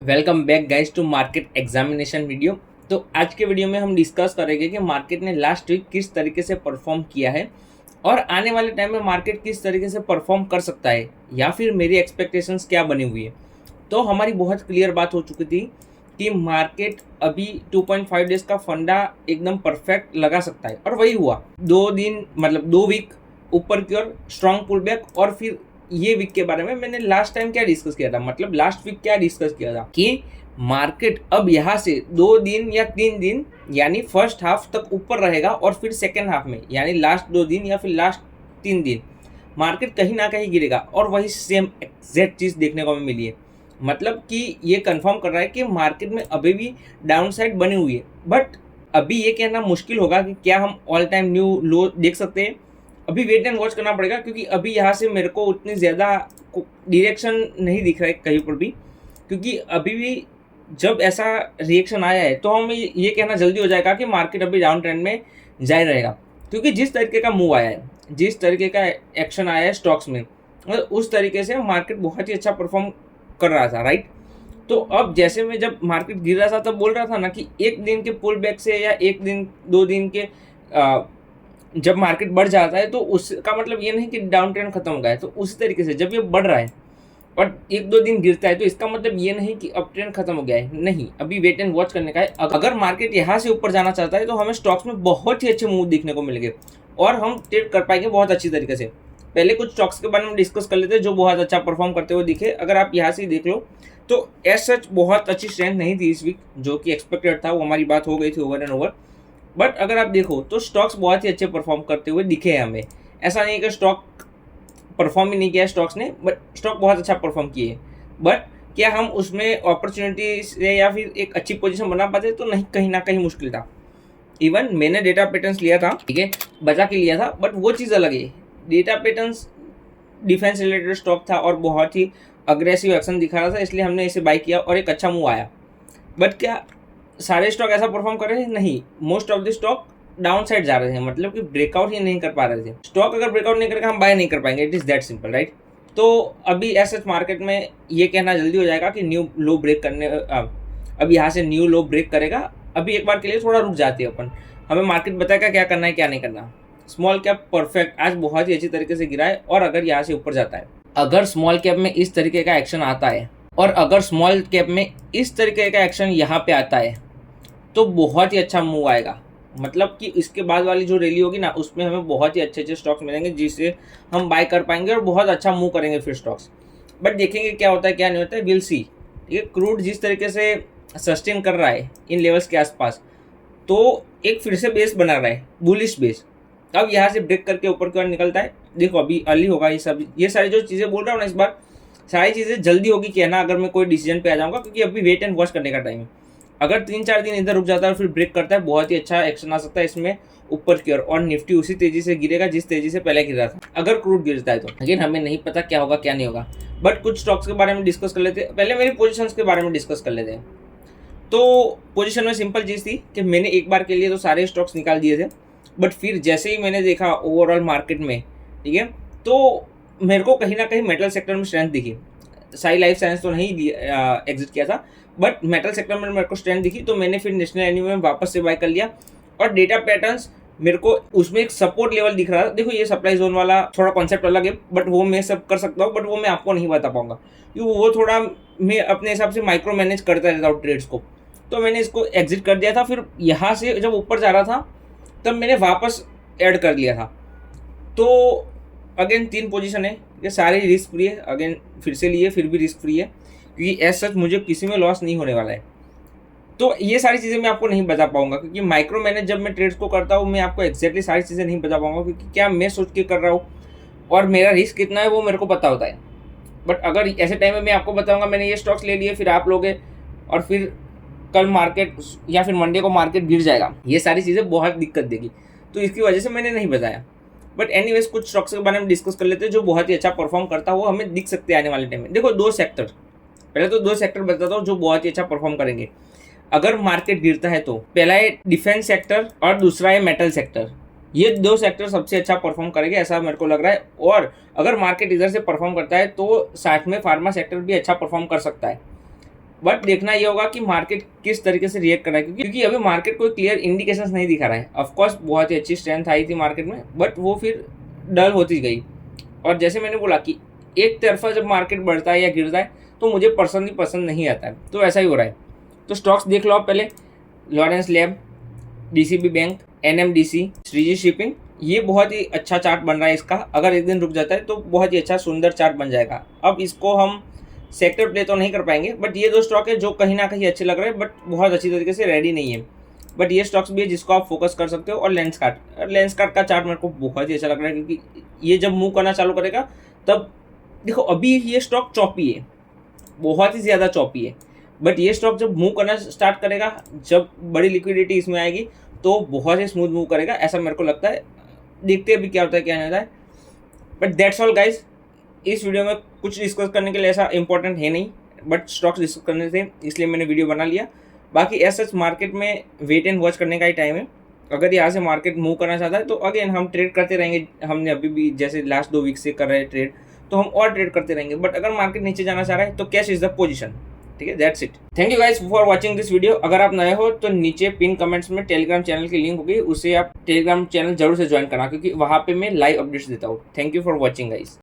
Welcome back guys to market examination video. तो आज के वीडियो में हम डिस्कस करेंगे कि मार्केट ने लास्ट वीक किस तरीके से परफॉर्म किया है और आने वाले टाइम में मार्केट किस तरीके से परफॉर्म कर सकता है या फिर मेरी एक्सपेक्टेशंस क्या बनी हुई है। तो हमारी बहुत क्लियर बात हो चुकी थी कि मार्केट अभी 2.5 डेज का फंडा एकदम परफेक्ट लगा सकता है और वही हुआ। 2 दिन मतलब 2 वीक ऊपर की ओर स्ट्रॉन्ग पुल बैक। और फिर ये वीक के बारे में मैंने लास्ट टाइम क्या डिस्कस किया था, मतलब लास्ट वीक क्या डिस्कस किया था कि मार्केट अब यहाँ से 2 दिन या 3 दिन यानी फर्स्ट हाफ तक ऊपर रहेगा और फिर सेकेंड हाफ में यानी लास्ट 2 दिन या फिर लास्ट 3 दिन मार्केट कहीं ना कहीं गिरेगा। और वही सेम एग्जैक्ट चीज़ देखने को हमें मिली है। मतलब कि ये कंफर्म कर रहा है कि मार्केट में अभी भी डाउन साइड बनी हुई है। बट अभी ये कहना मुश्किल होगा कि क्या हम ऑल टाइम न्यू लो देख सकते हैं। अभी वेट एंड वॉच करना पड़ेगा क्योंकि अभी यहाँ से मेरे को उतनी ज़्यादा डिरेक्शन नहीं दिख रहा है कहीं पर भी। क्योंकि अभी भी जब ऐसा रिएक्शन आया है तो हमें ये कहना जल्दी हो जाएगा कि मार्केट अभी डाउन ट्रेंड में जारी रहेगा। क्योंकि जिस तरीके का मूव आया है, जिस तरीके का एक्शन आया है स्टॉक्स में, मतलब उस तरीके से मार्केट बहुत ही अच्छा परफॉर्म कर रहा था, राइट। तो अब जैसे मैं जब मार्केट गिर रहा था तब बोल रहा था ना कि एक दिन के पुल बैक से या 1 दिन 2 दिन के जब मार्केट बढ़ जाता है तो उसका मतलब ये नहीं कि डाउन ट्रेंड खत्म हो गया है। तो उसी तरीके से जब ये बढ़ रहा है और 1-2 दिन गिरता है तो इसका मतलब ये नहीं कि अप ट्रेंड खत्म हो गया है, नहीं, अभी वेट एंड वॉच करने का है। अगर मार्केट यहाँ से ऊपर जाना चाहता है तो हमें स्टॉक्स में बहुत ही अच्छे मूव देखने को मिलेंगे और हम ट्रेड कर पाएंगे बहुत अच्छी तरीके से। पहले कुछ स्टॉक्स के बारे में डिस्कस कर लेते हैं जो बहुत अच्छा परफॉर्म करते हुए दिखे। अगर आप यहाँ से देख लो तो एज सच बहुत अच्छी स्ट्रेंथ नहीं थी इस वीक, जो कि एक्सपेक्टेड था, वो हमारी बात हो गई थी ओवर एंड ओवर। बट अगर आप देखो तो स्टॉक्स बहुत ही अच्छे परफॉर्म करते हुए दिखे हैं हमें। ऐसा नहीं है कि स्टॉक परफॉर्म ही नहीं किया स्टॉक्स ने, बट स्टॉक बहुत अच्छा परफॉर्म किए। बट क्या हम उसमें अपॉर्चुनिटी से या फिर एक अच्छी पोजीशन बना पाते, तो नहीं, कहीं ना कहीं मुश्किल था। इवन मैंने डेटा पैटर्न्स लिया था, ठीक है, बचा के लिया था, बट वो चीज़ अलग है। Data patterns defence related stock था और बहुत ही अग्रेसिव एक्शन दिखा रहा था, इसलिए हमने इसे बाई किया और एक अच्छा मूव आया। बट क्या सारे स्टॉक ऐसा परफॉर्म कर रहे हैं? नहीं, most of the stock down side जा रहे हैं, मतलब कि ब्रेकआउट ही नहीं कर पा रहे थे। स्टॉक अगर ब्रेकआउट नहीं करेगा हम बाय नहीं कर पाएंगे, it is that simple, right. तो अभी ऐसे मार्केट में ये कहना जल्दी हो जाएगा कि न्यू लो ब्रेक करने अब यहाँ से न्यू लो ब्रेक करेगा। अभी एक बार के लिए थोड़ा रुक जाते हैं अपन, हमें मार्केट बताएगा क्या करना है क्या नहीं करना। स्मॉल कैप परफेक्ट आज बहुत ही अच्छी तरीके से गिरा है और अगर यहाँ से ऊपर जाता है, अगर स्मॉल कैप में इस तरीके का एक्शन आता है और अगर स्मॉल कैप में इस तरीके का एक्शन यहाँ पे आता है तो बहुत ही अच्छा मूव आएगा। मतलब कि इसके बाद वाली जो रैली होगी ना उसमें हमें बहुत ही अच्छे अच्छे स्टॉक्स मिलेंगे जिससे हम बाय कर पाएंगे और बहुत अच्छा मूव करेंगे फिर स्टॉक्स। बट देखेंगे क्या होता है क्या नहीं होता है, विल सी। ये क्रूड जिस तरीके से सस्टेन कर रहा है इन लेवल्स के आसपास, तो एक फिर से बेस बना रहा है, बुलिश बेस। अब यहाँ से ब्रेक करके ऊपर की ओर निकलता है। देखो अभी अर्ली होगा ये सारी जो चीज़ें बोल रहा हूँ ना, इस बार सारी चीज़ें जल्दी होगी क्या ना, अगर मैं कोई डिसीजन पे आ जाऊँगा, क्योंकि अभी वेट एंड वॉच करने का टाइम है। अगर 3-4 दिन इधर रुक जाता है और फिर ब्रेक करता है, बहुत ही अच्छा एक्शन आ सकता है इसमें ऊपर की ओर और निफ्टी उसी तेजी से गिरेगा जिस तेजी से पहले गिर रहा था, अगर क्रूड गिरता है तो। लेकिन हमें नहीं पता क्या होगा क्या नहीं होगा। बट कुछ स्टॉक्स के बारे में डिस्कस कर लेते हैं, पहले मेरी पोजीशंस के बारे में डिस्कस कर लेते हैं। तो पोजीशन में सिंपल चीज़ थी कि मैंने एक बार के लिए तो सारे स्टॉक्स निकाल दिए थे, बट फिर जैसे ही मैंने देखा ओवरऑल मार्केट में, ठीक है, तो मेरे को कहीं ना कहीं मेटल सेक्टर में स्ट्रेंथ दिखी। साई लाइफ साइंस तो नहीं एग्जिट किया था, बट मेटल सेक्टर में मेरे को स्ट्रेंथ दिखी, तो मैंने फिर नेशनल एन्यू में वापस से बाय कर लिया। और डेटा पैटर्न्स मेरे को उसमें एक सपोर्ट लेवल दिख रहा था। देखो ये सप्लाई जोन वाला थोड़ा कॉन्सेप्ट अलग है, बट वो मैं सब कर सकता हूँ, बट वो मैं आपको नहीं बता पाऊंगा क्योंकि वो थोड़ा मैं अपने हिसाब से माइक्रो मैनेज करता रहता हूँ ट्रेड्स को। तो मैंने इसको एग्जिट कर दिया था। फिर यहाँ से जब ऊपर जा रहा था तब मैंने वापस ऐड कर लिया था। तो अगेन 3 पोजीशन है, ये सारी रिस्क फ्री है। अगेन फिर से लिए फिर भी रिस्क फ्री है क्योंकि एज सच मुझे किसी में लॉस नहीं होने वाला है। तो ये सारी चीज़ें मैं आपको नहीं बता पाऊंगा क्योंकि माइक्रो मैनेज जब मैं ट्रेड्स को करता हूँ मैं आपको एक्जैक्टली सारी चीज़ें नहीं बता पाऊंगा, क्योंकि क्या मैं सोच के कर रहा हूँ और मेरा रिस्क कितना है वो मेरे को पता होता है। बट अगर ऐसे टाइम में मैं आपको बताऊँगा मैंने ये स्टॉक्स ले लिए, फिर आप लोगे और फिर कल मार्केट या फिर मंडे को मार्केट गिर जाएगा, ये सारी चीज़ें बहुत दिक्कत देगी। तो इसकी वजह से मैंने नहीं बताया। बट एनीवेज कुछ स्टॉक्स के बारे में डिस्कस कर लेते हैं जो बहुत ही अच्छा परफॉर्म करता हुआ हमें दिख सकते हैं आने वाले टाइम में। देखो 2 सेक्टर, पहले तो 2 सेक्टर बताता हूँ जो बहुत ही अच्छा परफॉर्म करेंगे अगर मार्केट गिरता है। तो पहला है डिफेंस सेक्टर और दूसरा है मेटल सेक्टर। ये 2 सेक्टर सबसे अच्छा परफॉर्म करेंगे ऐसा मेरे को लग रहा है। और अगर मार्केट इधर से परफॉर्म करता है तो साथ में फार्मा सेक्टर भी अच्छा परफॉर्म कर सकता है। बट देखना ये होगा कि मार्केट किस तरीके से रिएक्ट कर रहा है, क्योंकि अभी मार्केट कोई क्लियर इंडिकेशंस नहीं दिखा रहा है। ऑफकोर्स बहुत ही अच्छी स्ट्रेंथ आई थी मार्केट में, बट वो फिर डल होती गई। और जैसे मैंने बोला कि एक तरफा जब मार्केट बढ़ता है या गिरता है तो मुझे पर्सनली पसंद नहीं आता है, तो ऐसा ही हो रहा है। तो स्टॉक्स देख लो आप पहले, Lawrence lab, DCB bank, NMDC, Shreeji shipping. ये बहुत ही अच्छा चार्ट बन रहा है इसका, अगर एक दिन रुक जाता है तो बहुत ही अच्छा सुंदर चार्ट बन जाएगा। अब इसको हम सेक्टर प्ले तो नहीं कर पाएंगे, बट ये दो स्टॉक है जो कहीं ना कहीं अच्छे लग रहे हैं, बट बहुत अच्छी तरीके से रेडी नहीं है। बट ये स्टॉक्स भी है जिसको आप फोकस कर सकते हो। और लेंसकार्ट का चार्ट मेरे को बहुत ही अच्छा लग रहा है, क्योंकि ये जब मूव करना चालू करेगा तब देखो, अभी ये स्टॉक चौपी है, बहुत ही ज़्यादा चौपी है, बट ये स्टॉक जब मूव करना स्टार्ट करेगा, जब बड़ी लिक्विडिटी इसमें आएगी तो बहुत ही स्मूथ मूव करेगा, ऐसा मेरे को लगता है। देखते हैं अभी क्या होता है क्या नहीं होता है। बट दैट्स ऑल गाइज, इस वीडियो में कुछ डिस्कस करने के लिए ऐसा इंपॉर्टेंट है नहीं, बट स्टॉक्स डिस्कस करने थे इसलिए मैंने वीडियो बना लिया। बाकी ऐसा मार्केट में वेट एंड वॉच करने का ही टाइम है। अगर यहाँ से मार्केट मूव करना चाहता है तो अगेन हम ट्रेड करते रहेंगे। हमने अभी भी जैसे लास्ट 2 वीक से कर रहे हैं ट्रेड, तो हम और ट्रेड करते रहेंगे। बट अगर मार्केट नीचे जाना चाह रहा है तो कैश इज द पोजीशन। ठीक है, that's it. Thank you guys for watching this video. अगर आप नए हो तो नीचे पिन कमेंट्स में टेलीग्राम चैनल की लिंक होगी, उसे आप टेलीग्राम चैनल जरूर से ज्वाइन करना, क्योंकि वहाँ पे मैं लाइव अपडेट्स देता हूँ। Thank you for watching guys.